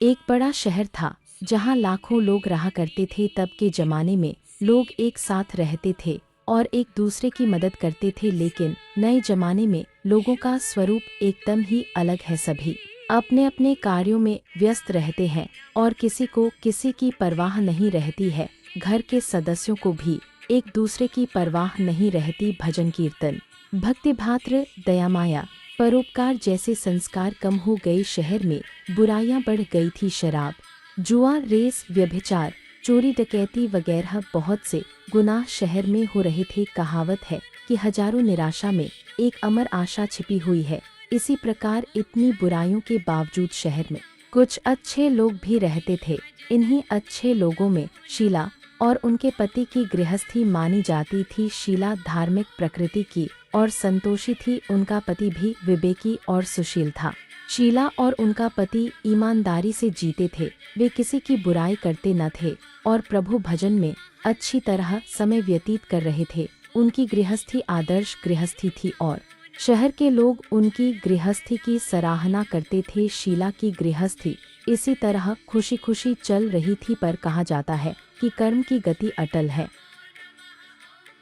एक बड़ा शहर था जहाँ लाखों लोग रहा करते थे। तब के जमाने में लोग एक साथ रहते थे और एक दूसरे की मदद करते थे, लेकिन नए जमाने में लोगों का स्वरूप एकदम ही अलग है। सभी अपने अपने कार्यों में व्यस्त रहते हैं और किसी को किसी की परवाह नहीं रहती है। घर के सदस्यों को भी एक दूसरे की परवाह नहीं रहती। भजन कीर्तन, भक्ति, भातृ दया, माया, परोपकार जैसे संस्कार कम हो गए। शहर में बुराइयां बढ़ गई थी। शराब, जुआ, रेस, व्यभिचार, चोरी, डकैती वगैरह बहुत से गुनाह शहर में हो रहे थे। कहावत है कि हजारों निराशा में एक अमर आशा छिपी हुई है। इसी प्रकार इतनी बुराइयों के बावजूद शहर में कुछ अच्छे लोग भी रहते थे। इन्हीं अच्छे लोगों में शीला और उनके पति की गृहस्थी मानी जाती थी। शीला धार्मिक प्रकृति की और संतोषी थी। उनका पति भी विवेकी और सुशील था। शीला और उनका पति ईमानदारी से जीते थे। वे किसी की बुराई करते न थे और प्रभु भजन में अच्छी तरह समय व्यतीत कर रहे थे। उनकी गृहस्थी आदर्श गृहस्थी थी और शहर के लोग उनकी गृहस्थी की सराहना करते थे। शीला की गृहस्थी इसी तरह खुशी खुशी चल रही थी, पर कहा जाता है कि कर्म की गति अटल है।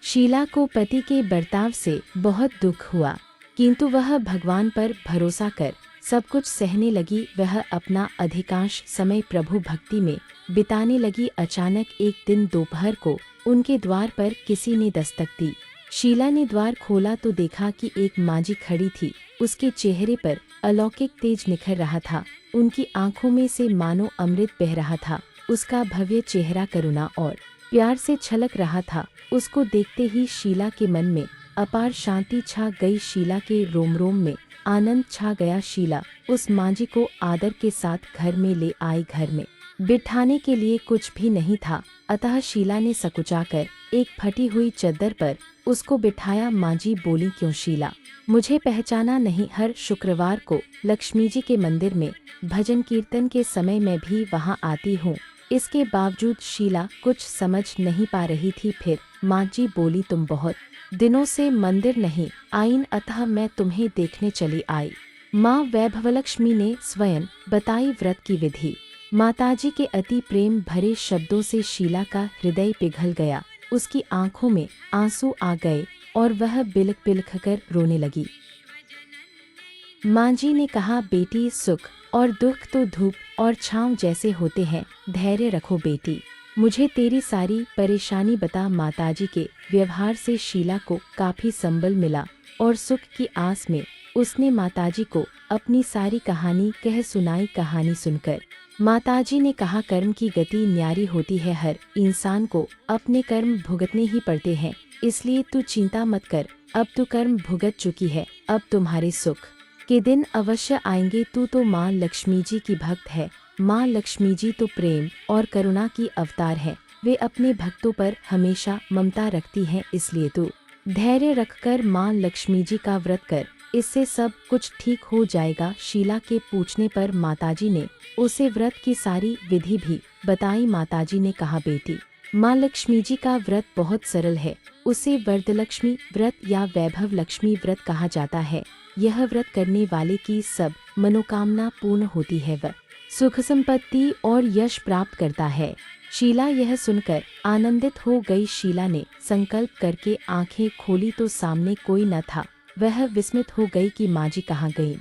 शीला को पति के बर्ताव से बहुत दुख हुआ, किंतु वह भगवान पर भरोसा कर सब कुछ सहने लगी। वह अपना अधिकांश समय प्रभु भक्ति में बिताने लगी। अचानक एक दिन दोपहर को उनके द्वार पर किसी ने दस्तक दी। शीला ने द्वार खोला तो देखा कि एक मांझी खड़ी थी। उसके चेहरे पर अलौकिक तेज निखर रहा था। उनकी आंखों में से मानो अमृत बह रहा था। उसका भव्य चेहरा करुणा और प्यार से छलक रहा था। उसको देखते ही शीला के मन में अपार शांति छा गई। शीला के रोम रोम में आनंद छा गया। शीला उस मांझी को आदर के साथ घर में ले आई। घर में बिठाने के लिए कुछ भी नहीं था, अतः शीला ने सकुचाकर एक फटी हुई चद्दर पर उसको बिठाया। मांझी बोली, क्यों शीला, मुझे पहचाना नहीं? हर शुक्रवार को लक्ष्मी जी के मंदिर में भजन कीर्तन के समय मैं भी वहां आती हूँ। इसके बावजूद शीला कुछ समझ नहीं पा रही थी। फिर मांझी बोली, तुम बहुत दिनों से मंदिर नहीं आईं, अतः मैं तुम्हें देखने चली आई। माँ वैभवलक्ष्मी ने स्वयं बताई व्रत की विधि। माताजी के अति प्रेम भरे शब्दों से शीला का हृदय पिघल गया। उसकी आंखों में आंसू आ गए और वह बिलख बिलख कर रोने लगी। मांझी ने कहा, बेटी, सुख और दुख तो धूप और छांव जैसे होते हैं। धैर्य रखो बेटी, मुझे तेरी सारी परेशानी बता। माताजी के व्यवहार से शीला को काफी संबल मिला और सुख की आस में उसने माताजी को अपनी सारी कहानी कह सुनाई। कहानी सुनकर माताजी ने कहा, कर्म की गति न्यारी होती है। हर इंसान को अपने कर्म भुगतने ही पड़ते हैं, इसलिए तू चिंता मत कर। अब तू कर्म भुगत चुकी है, अब तुम्हारे सुख के दिन अवश्य आएंगे। तू तो माँ लक्ष्मी जी की भक्त है। माँ लक्ष्मी जी तो प्रेम और करुणा की अवतार है। वे अपने भक्तों पर हमेशा ममता रखती हैं, इसलिए तू धैर्य रखकर माँ लक्ष्मी जी का व्रत कर, इससे सब कुछ ठीक हो जाएगा। शीला के पूछने पर माताजी ने उसे व्रत की सारी विधि भी बताई। माताजी ने कहा, बेटी, माँ लक्ष्मी जी का व्रत बहुत सरल है। उसे वरदलक्ष्मी व्रत या वैभव लक्ष्मी व्रत कहा जाता है। यह व्रत करने वाले की सब मनोकामना पूर्ण होती है। वह सुख संपत्ति और यश प्राप्त करता है। शीला यह सुनकर आनंदित हो गई। शीला ने संकल्प करके आंखें खोली तो सामने कोई न था। वह विस्मित हो गई कि माँ जी कहाँ गई।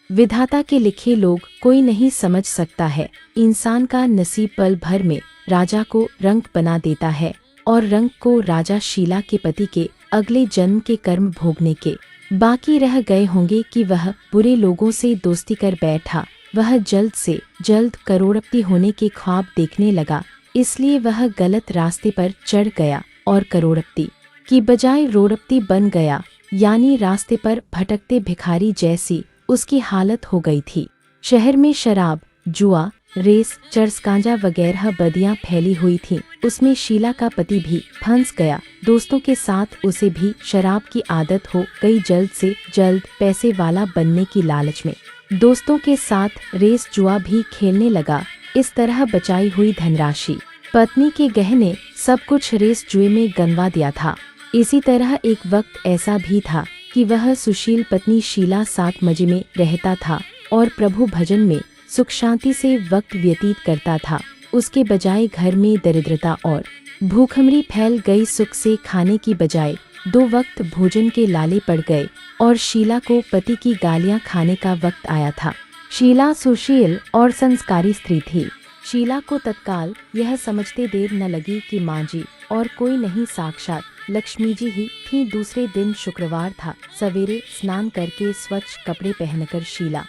विधाता के लिखे लोग कोई नहीं समझ सकता है। इंसान का नसीब पल भर में राजा को रंक बना देता है और रंक को राजा शीला के पति के अगले जन्म के कर्म भोगने के बाकी रह गए होंगे कि वह बुरे लोगों से दोस्ती कर बैठा। वह जल्द से जल्द करोड़पति होने के ख्वाब देखने लगा, इसलिए वह गलत रास्ते पर चढ़ गया और करोड़पति की बजाय रोड़पति बन गया, यानी रास्ते पर भटकते भिखारी जैसी उसकी हालत हो गई थी। शहर में शराब, जुआ, रेस, चरस, गांजा वगैरह बदियां फैली हुई थीं। उसमें शीला का पति भी फंस गया। दोस्तों के साथ उसे भी शराब की आदत हो गई। जल्द से जल्द पैसे वाला बनने की लालच में दोस्तों के साथ रेस जुआ भी खेलने लगा। इस तरह बचाई हुई धनराशि, पत्नी के गहने, सब कुछ रेस जुए में गंवा दिया था। इसी तरह एक वक्त ऐसा भी था कि वह सुशील पत्नी शीला साथ मजे में रहता था और प्रभु भजन में सुख शांति से वक्त व्यतीत करता था। उसके बजाय घर में दरिद्रता और भूखमरी फैल गई। सुख से खाने की बजाय 2 वक्त भोजन के लाले पड़ गए और शीला को पति की गालियां खाने का वक्त आया था। शीला सुशील और संस्कारी स्त्री थी। शीला को तत्काल यह समझते देर न लगी कि माँ जी और कोई नहीं साक्षात लक्ष्मी जी ही थी। दूसरे दिन शुक्रवार था। सवेरे स्नान करके स्वच्छ कपड़े पहनकर शीला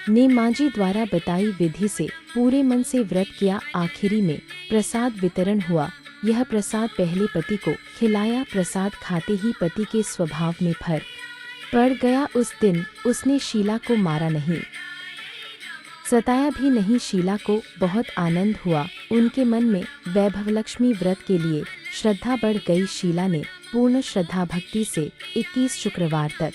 ने माँ जी द्वारा बताई विधि से पूरे मन से व्रत किया। आखिरी में प्रसाद वितरण हुआ। यह प्रसाद पहले पति को खिलाया। प्रसाद खाते ही पति के स्वभाव में फर्क पड़ गया। उस दिन उसने शीला को मारा नहीं, सताया भी नहीं। शीला को बहुत आनंद हुआ। उनके मन में वैभवलक्ष्मी व्रत के लिए श्रद्धा बढ़ गई। शीला ने पूर्ण श्रद्धा भक्ति से 21 शुक्रवार तक